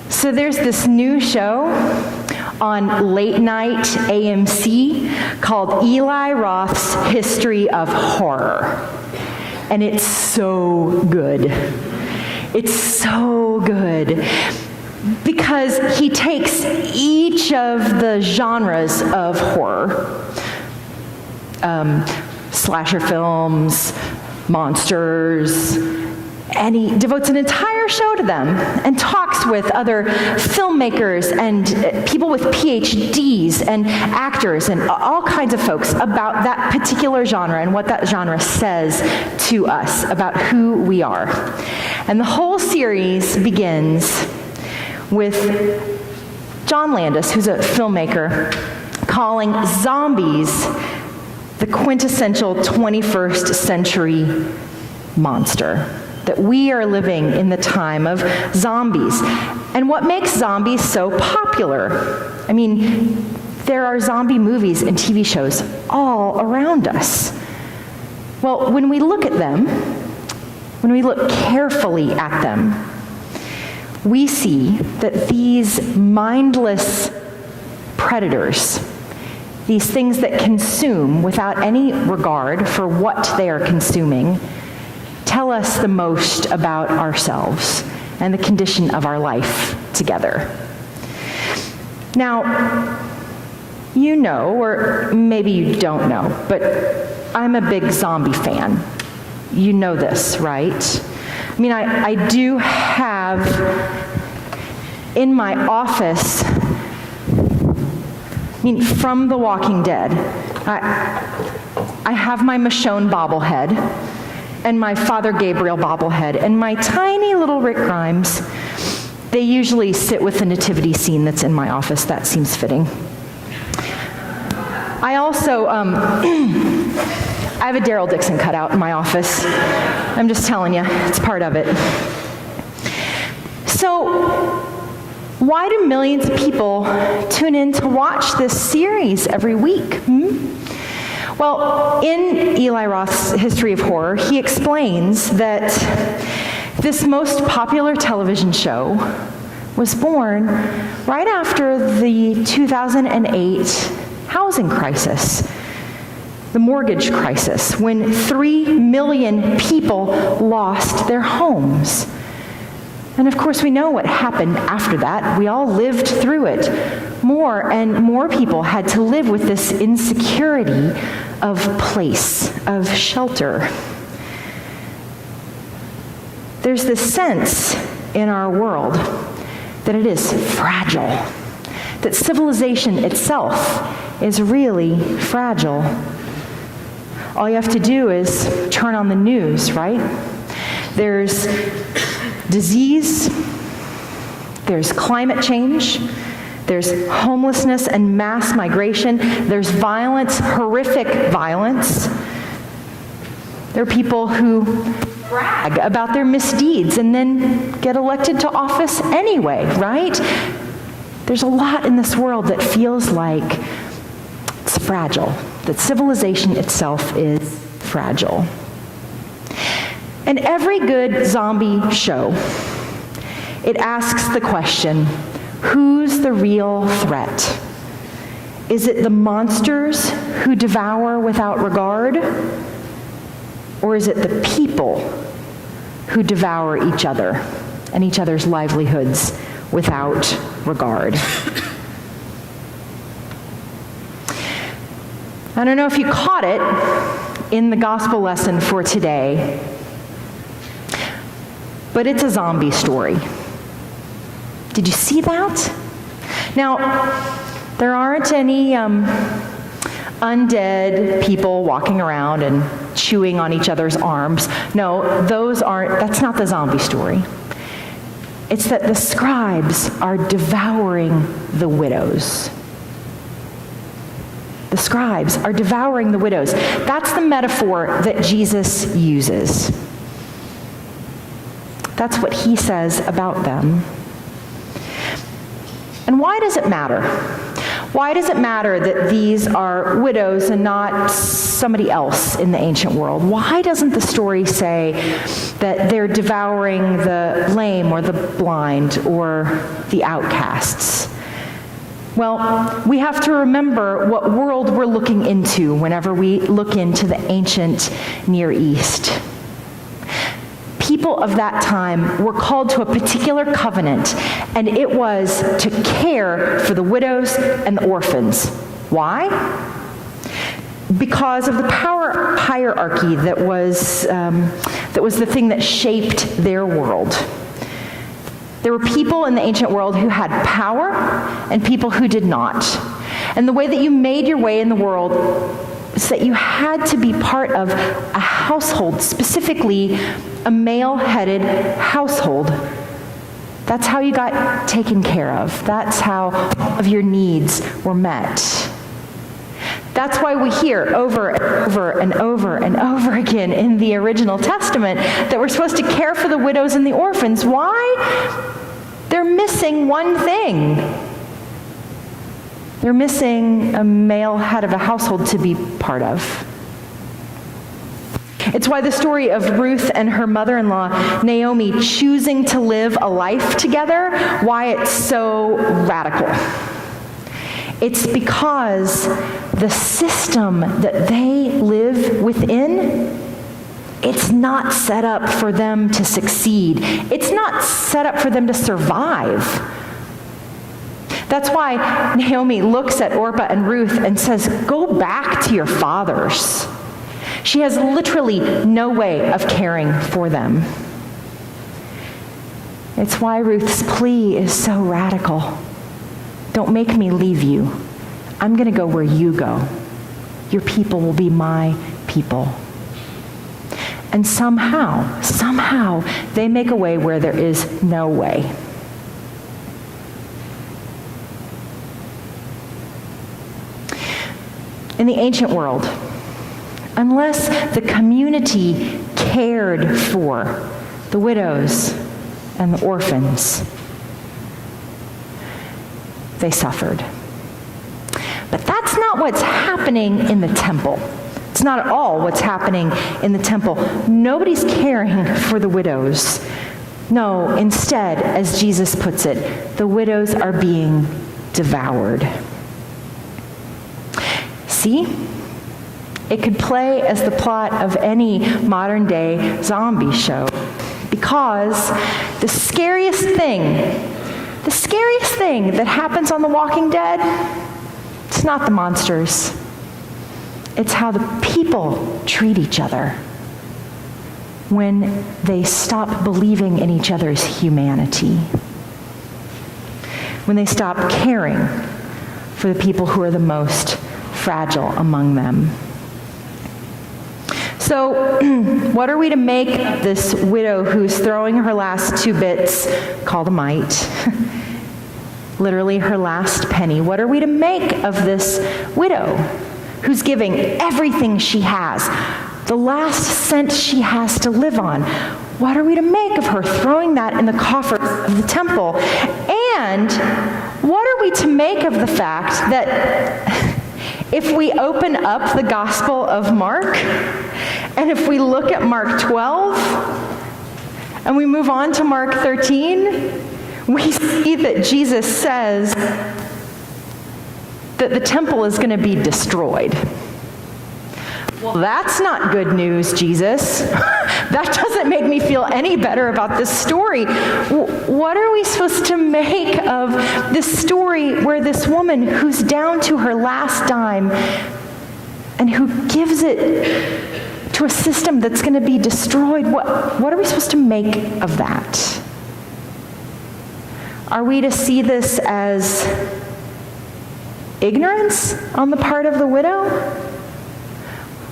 So there's this new show on late night AMC called Eli Roth's History of Horror. And it's so good. It's so good because he takes each of the genres of horror, slasher films, monsters, and he devotes an entire show to them and talks with other filmmakers and people with PhDs and actors and all kinds of folks about that particular genre and what that genre says to us about who we are. And the whole series begins with John Landis, who's a filmmaker, calling zombies the quintessential 21st century monster. That we are living in the time of zombies. And what makes zombies so popular? I mean, there are zombie movies and TV shows all around us. Well, when we look at them, when we look carefully at them, we see that these mindless predators, these things that consume without any regard for what they are consuming, tell us the most about ourselves and the condition of our life together. Now, you know, or maybe you don't know, but I'm a big zombie fan. You know this, right? I mean, I do have in my office, I mean, from The Walking Dead, I have my Michonne bobblehead, and my Father Gabriel bobblehead, and my tiny little Rick Grimes. They usually sit with the nativity scene that's in my office. That seems fitting. I also, I have a Daryl Dixon cutout in my office. I'm just telling you, it's part of it. So, why do millions of people tune in to watch this series every week? Well, in Eli Roth's History of Horror, he explains that this most popular television show was born right after the 2008 housing crisis, the mortgage crisis, when 3 million people lost their homes. And of course, we know what happened after that. We all lived through it. More and more people had to live with this insecurity of place, of shelter. There's this sense in our world that it is fragile, that civilization itself is really fragile. All you have to do is turn on the news, right? There's disease, there's climate change, there's homelessness and mass migration, there's violence, horrific violence. There are people who brag about their misdeeds and then get elected to office anyway, right? There's a lot in this world that feels like it's fragile, that civilization itself is fragile. And every good zombie show, it asks the question, who's the real threat? Is it the monsters who devour without regard? Or is it the people who devour each other and each other's livelihoods without regard? I don't know if you caught it in the gospel lesson for today, but it's a zombie story. Did you see that? Now, there aren't any undead people walking around and chewing on each other's arms. No, that's not the zombie story. It's that the scribes are devouring the widows. The scribes are devouring the widows. That's the metaphor that Jesus uses. That's what he says about them. And why does it matter? Why does it matter that these are widows and not somebody else in the ancient world? Why doesn't the story say that they're devouring the lame or the blind or the outcasts? Well, we have to remember what world we're looking into whenever we look into the ancient Near East. People of that time were called to a particular covenant, and it was to care for the widows and the orphans. Why? Because of the power hierarchy that was the thing that shaped their world. There were people in the ancient world who had power and people who did not. And the way that you made your way in the world is that you had to be part of a household, specifically a male-headed household. That's how you got taken care of. That's how all of your needs were met. That's why we hear over and over and over and over again in the original Testament that we're supposed to care for the widows and the orphans. Why? They're missing one thing. They're missing a male head of a household to be part of. It's why the story of Ruth and her mother-in-law, Naomi, choosing to live a life together, why it's so radical. It's because the system that they live within, it's not set up for them to succeed. It's not set up for them to survive. That's why Naomi looks at Orpah and Ruth and says, go back to your fathers. She has literally no way of caring for them. It's why Ruth's plea is so radical. Don't make me leave you. I'm going to go where you go. Your people will be my people. And somehow, they make a way where there is no way. In the ancient world, unless the community cared for the widows and the orphans, they suffered. But that's not what's happening in the temple. It's not at all what's happening in the temple. Nobody's caring for the widows. No, instead, as Jesus puts it, the widows are being devoured. See? It could play as the plot of any modern-day zombie show, because the scariest thing that happens on The Walking Dead, it's not the monsters. It's how the people treat each other when they stop believing in each other's humanity, when they stop caring for the people who are the most fragile among them. So, what are we to make of this widow who's throwing her last 2 bits, called a mite, literally her last penny? What are we to make of this widow who's giving everything she has, the last cent she has to live on? What are we to make of her throwing that in the coffers of the temple? And what are we to make of the fact that if we open up the Gospel of Mark, and if we look at Mark 12, and we move on to Mark 13, we see that Jesus says that the temple is going to be destroyed. Well, that's not good news, Jesus. That doesn't make me feel any better about this story. What are we supposed to make of this story where this woman who's down to her last dime and who gives it to a system that's going to be destroyed? What are we supposed to make of that? Are we to see this as ignorance on the part of the widow?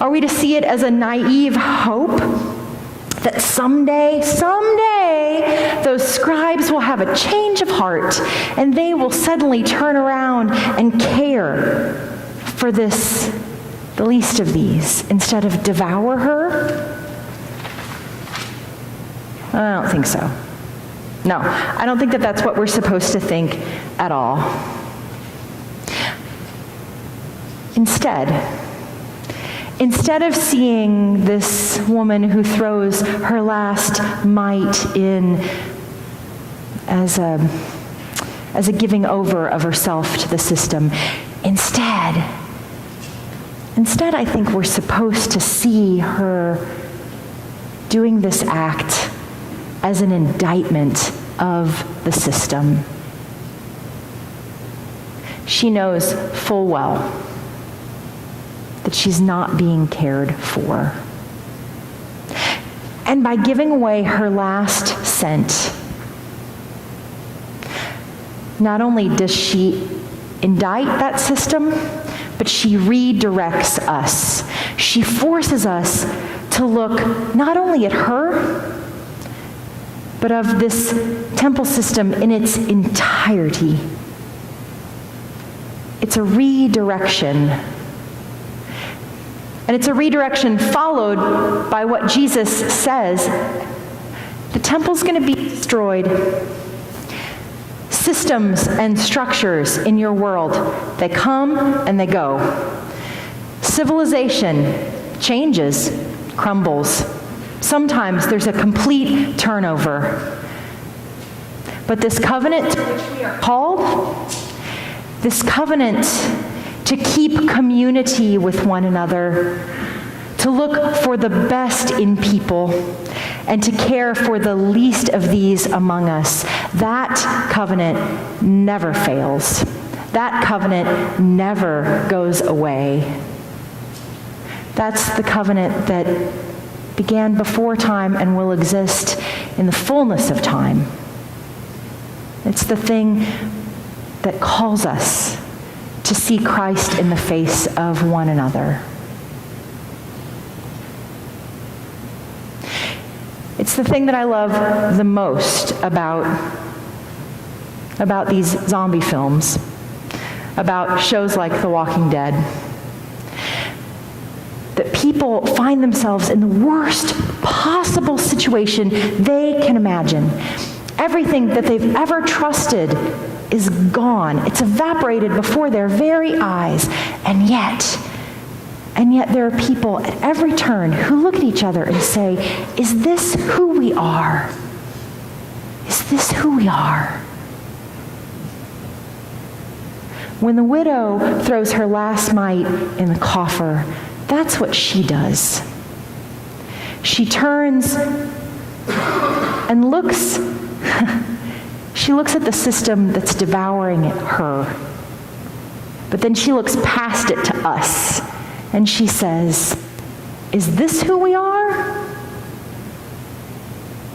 Are we to see it as a naive hope that someday, those scribes will have a change of heart and they will suddenly turn around and care for the least of these instead of devour her? I don't think so. No, I don't think that that's what we're supposed to think at all. Instead of seeing this woman who throws her last mite in as a giving over of herself to the system, instead, I think we're supposed to see her doing this act as an indictment of the system. She knows full well that she's not being cared for. And by giving away her last cent, not only does she indict that system, but she redirects us. She forces us to look not only at her, but of this temple system in its entirety. It's a redirection. And it's a redirection followed by what Jesus says. The temple's going to be destroyed. Systems and structures in your world, they come and they go. Civilization changes, crumbles. Sometimes there's a complete turnover. But this covenant to which we are called, this covenant to keep community with one another, to look for the best in people, and to care for the least of these among us, that covenant never fails. That covenant never goes away. That's the covenant that began before time and will exist in the fullness of time. It's the thing that calls us to see Christ in the face of one another. It's the thing that I love the most about these zombie films, about shows like The Walking Dead. That people find themselves in the worst possible situation they can imagine. Everything that they've ever trusted is gone. It's evaporated before their very eyes. And yet there are people at every turn who look at each other and say, is this who we are? Is this who we are? When the widow throws her last mite in the coffer, that's what she does. She turns and looks, she looks at the system that's devouring her. But then she looks past it to us, and she says, is this who we are?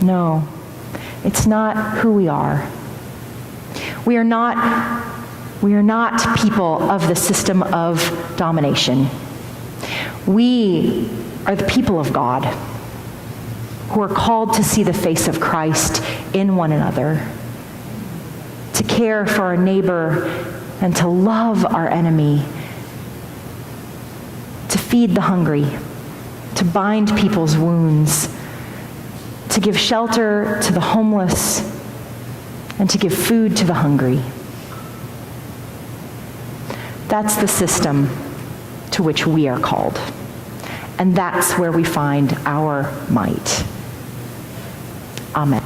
No, it's not who we are. We are not people of the system of domination. We are the people of God who are called to see the face of Christ in one another, to care for our neighbor and to love our enemy, to feed the hungry, to bind people's wounds, to give shelter to the homeless, and to give food to the hungry. That's the system to which we are called. And that's where we find our might. Amen.